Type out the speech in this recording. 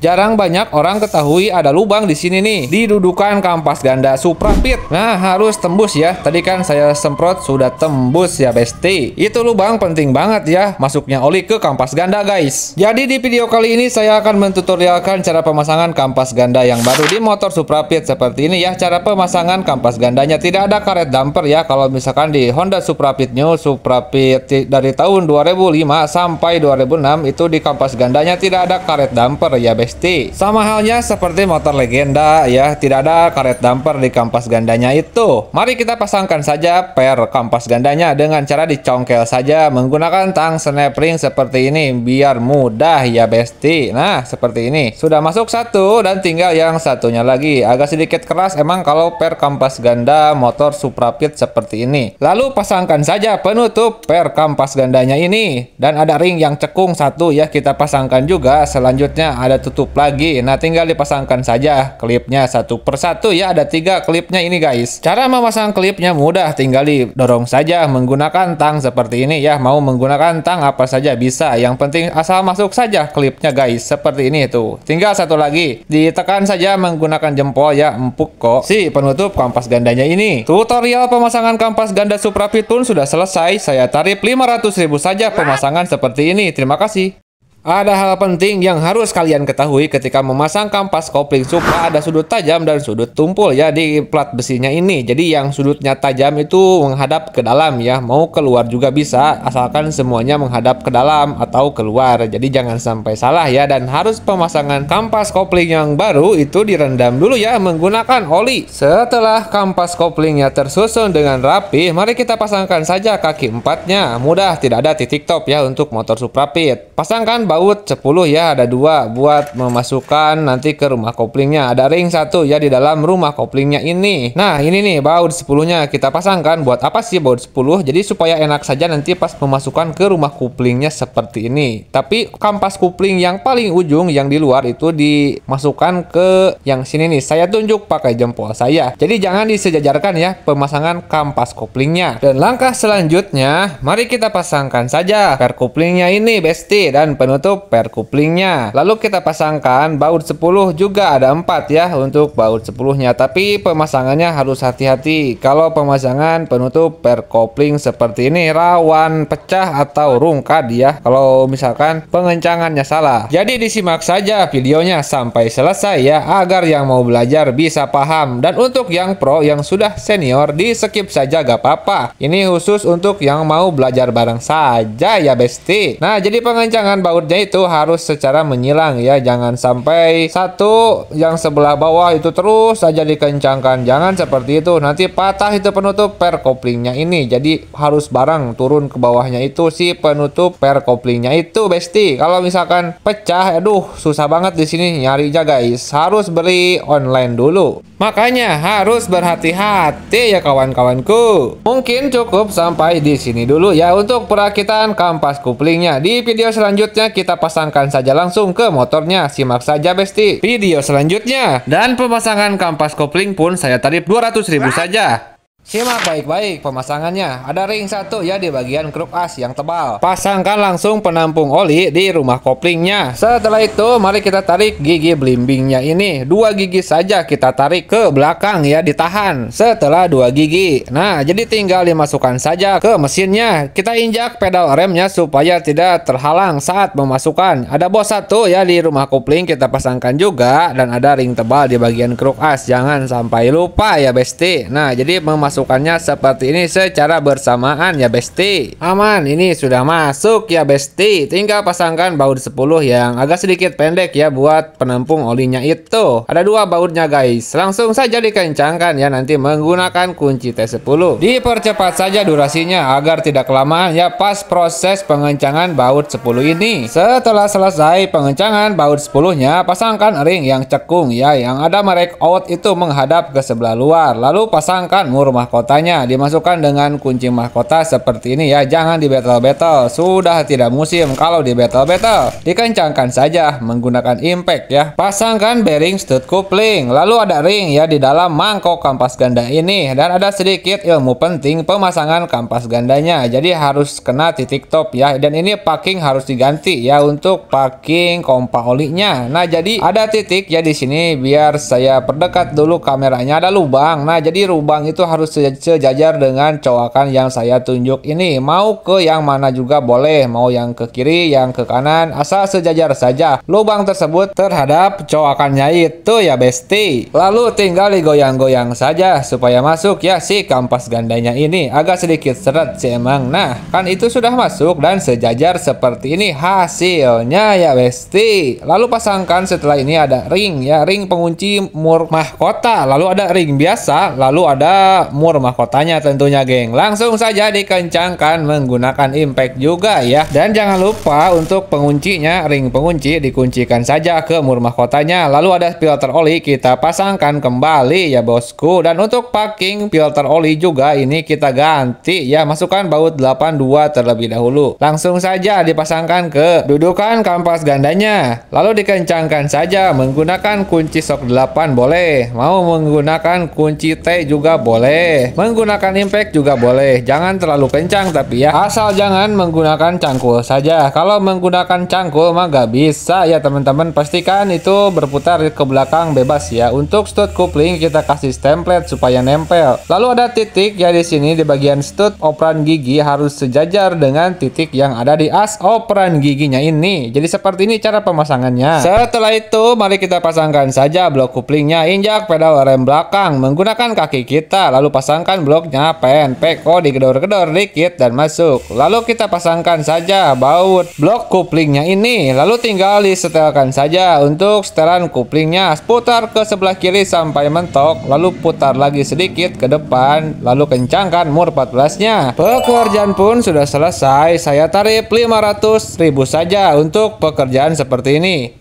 Jarang banyak orang ketahui ada lubang di sini nih, di dudukan kampas ganda Suprapit. Nah, harus tembus ya. Tadi kan saya semprot sudah tembus ya besti. Itu lubang penting banget ya, masuknya oli ke kampas ganda guys. Jadi di video kali ini saya akan mentutorialkan cara pemasangan kampas ganda yang baru di motor Suprapit seperti ini ya. Cara pemasangan kampas gandanya tidak ada karet damper ya. Kalau misalkan di Honda Suprapit New Suprapit dari tahun 2005 sampai 2006 itu di kampas gandanya tidak ada karet damper ya besti. Sama halnya seperti motor legenda ya, tidak ada karet damper di kampas gandanya itu. Mari kita pasangkan saja per kampas gandanya dengan cara dicongkel saja menggunakan tang snap ring seperti ini biar mudah ya besti. Nah, seperti ini. Sudah masuk satu dan tinggal yang satunya lagi. Agak sedikit keras emang kalau per kampas ganda motor Suprapit seperti ini. Lalu pasangkan saja penutup per kampas gandanya ini dan ada ring yang cekung satu ya, kita pasangkan juga. Selanjutnya ada tutup lagi. Nah, tinggal dipasangkan saja klipnya satu persatu ya. Ada 3 klipnya ini guys. Cara memasang klipnya mudah, tinggal didorong saja menggunakan tang seperti ini ya. Mau menggunakan tang apa saja bisa, yang penting asal masuk saja klipnya guys. Seperti ini tuh. Tinggal satu lagi, ditekan saja menggunakan jempol ya, empuk kok si penutup kampas gandanya ini. Tutorial pemasangan kampas ganda Suprapit pun sudah selesai. Saya tarif 500.000 saja pemasangan seperti ini. Terima kasih. Ada hal penting yang harus kalian ketahui ketika memasang kampas kopling Supra. Ada sudut tajam dan sudut tumpul ya di plat besinya ini. Jadi yang sudutnya tajam itu menghadap ke dalam ya. Mau keluar juga bisa, asalkan semuanya menghadap ke dalam atau keluar. Jadi jangan sampai salah ya. Dan harus pemasangan kampas kopling yang baru itu direndam dulu ya menggunakan oli. Setelah kampas koplingnya tersusun dengan rapi, mari kita pasangkan saja kaki empatnya. Mudah, tidak ada titik top ya untuk motor Suprapit. Pasangkan baut 10 ya, ada 2 buat memasukkan nanti ke rumah koplingnya. Ada ring 1 ya di dalam rumah koplingnya ini. Nah, ini nih baut 10-nya kita pasangkan. Buat apa sih baut 10? Jadi supaya enak saja nanti pas memasukkan ke rumah koplingnya seperti ini. Tapi kampas kopling yang paling ujung yang di luar itu dimasukkan ke yang sini nih. Saya tunjuk pakai jempol saya. Jadi jangan disejajarkan ya pemasangan kampas koplingnya. Dan langkah selanjutnya, mari kita pasangkan saja per koplingnya ini besti dan penutup per koplingnya. Lalu kita pasangkan baut 10 juga ada 4 ya untuk baut 10-nya. Tapi pemasangannya harus hati-hati. Kalau pemasangan penutup per kopling seperti ini rawan pecah atau rungkad ya kalau misalkan pengencangannya salah. Jadi disimak saja videonya sampai selesai ya agar yang mau belajar bisa paham. Dan untuk yang pro yang sudah senior di skip saja gak apa-apa. Ini khusus untuk yang mau belajar bareng saja ya besti. Nah, jadi pengencangan baut itu harus secara menyilang ya, jangan sampai satu yang sebelah bawah itu terus saja dikencangkan, jangan seperti itu, nanti patah itu penutup per koplingnya ini. Jadi harus bareng turun ke bawahnya itu si penutup per koplingnya itu besti. Kalau misalkan pecah, aduh susah banget di sini nyarinya guys, harus beli online dulu. Makanya harus berhati-hati ya kawan-kawanku. Mungkin cukup sampai di sini dulu ya untuk perakitan kampas koplingnya. Di video selanjutnya kita pasangkan saja langsung ke motornya. Simak saja besti video selanjutnya. Dan pemasangan kampas kopling pun saya tarif 200.000 saja. Simak baik-baik pemasangannya. Ada ring 1 ya di bagian kruk as yang tebal. Pasangkan langsung penampung oli di rumah koplingnya. Setelah itu mari kita tarik gigi belimbingnya ini. 2 gigi saja kita tarik ke belakang ya, ditahan setelah 2 gigi. Nah, jadi tinggal dimasukkan saja ke mesinnya. Kita injak pedal remnya supaya tidak terhalang saat memasukkan. Ada bos 1 ya di rumah kopling kita pasangkan juga. Dan ada ring tebal di bagian kruk as. Jangan sampai lupa ya besti. Nah, jadi memasukkannya seperti ini secara bersamaan ya besti. Aman, ini sudah masuk ya besti. Tinggal pasangkan baut 10 yang agak sedikit pendek ya buat penampung olinya itu. Ada 2 bautnya guys. Langsung saja dikencangkan ya nanti menggunakan kunci T10. Dipercepat saja durasinya agar tidak kelamaan ya pas proses pengencangan baut 10 ini. Setelah selesai pengencangan baut 10-nya, pasangkan ring yang cekung ya yang ada merek out itu menghadap ke sebelah luar. Lalu pasangkan rumah mahkotanya. Dimasukkan dengan kunci mahkota seperti ini ya. Jangan di battle-battle. Sudah tidak musim kalau di battle-battle. Dikencangkan saja menggunakan impact ya. Pasangkan bearing stud coupling. Lalu ada ring ya di dalam mangkok kampas ganda ini. Dan ada sedikit ilmu penting pemasangan kampas gandanya. Jadi harus kena titik top ya. Dan ini packing harus diganti ya untuk packing kompa olinya. Nah, jadi ada titik ya di sini. Biar saya perdekat dulu kameranya. Ada lubang. Nah, jadi lubang itu harus sejajar dengan coakan yang saya tunjuk ini. Mau ke yang mana juga boleh. Mau yang ke kiri, yang ke kanan, asal sejajar saja lubang tersebut terhadap coakannya itu ya besti. Lalu tinggal digoyang-goyang saja supaya masuk ya si kampas gandanya ini. Agak sedikit seret sih emang. Nah, kan itu sudah masuk dan sejajar seperti ini hasilnya ya besti. Lalu pasangkan setelah ini ada ring ya, ring pengunci mur mahkota. Lalu ada ring biasa, lalu ada mur mahkotanya tentunya geng. Langsung saja dikencangkan menggunakan impact juga ya. Dan jangan lupa untuk penguncinya, ring pengunci dikuncikan saja ke mur mahkotanya. Lalu ada filter oli kita pasangkan kembali ya bosku. Dan untuk packing filter oli juga ini kita ganti ya. Masukkan baut 82 terlebih dahulu. Langsung saja dipasangkan ke dudukan kampas gandanya. Lalu dikencangkan saja menggunakan kunci shock 8 boleh. Mau menggunakan kunci T juga boleh. Menggunakan impact juga boleh. Jangan terlalu kencang tapi ya. Asal jangan menggunakan cangkul saja. Kalau menggunakan cangkul mah gak bisa ya teman-teman. Pastikan itu berputar ke belakang bebas ya. Untuk stud coupling kita kasih template supaya nempel. Lalu ada titik ya di sini di bagian stud operan gigi harus sejajar dengan titik yang ada di as operan giginya ini. Jadi seperti ini cara pemasangannya. Setelah itu mari kita pasangkan saja blok couplingnya. Injak pedal rem belakang menggunakan kaki kita. Lalu pasangkan bloknya pen peko digedor-gedor dikit dan masuk. Lalu kita pasangkan saja baut blok couplingnya ini. Lalu tinggal disetelkan saja. Untuk setelan couplingnya putar ke sebelah kiri sampai mentok. Lalu putar lagi sedikit ke depan. Lalu kencangkan mur 14-nya. Pekerjaan pun sudah selesai. Saya tarif 500.000 saja untuk pekerjaan seperti ini.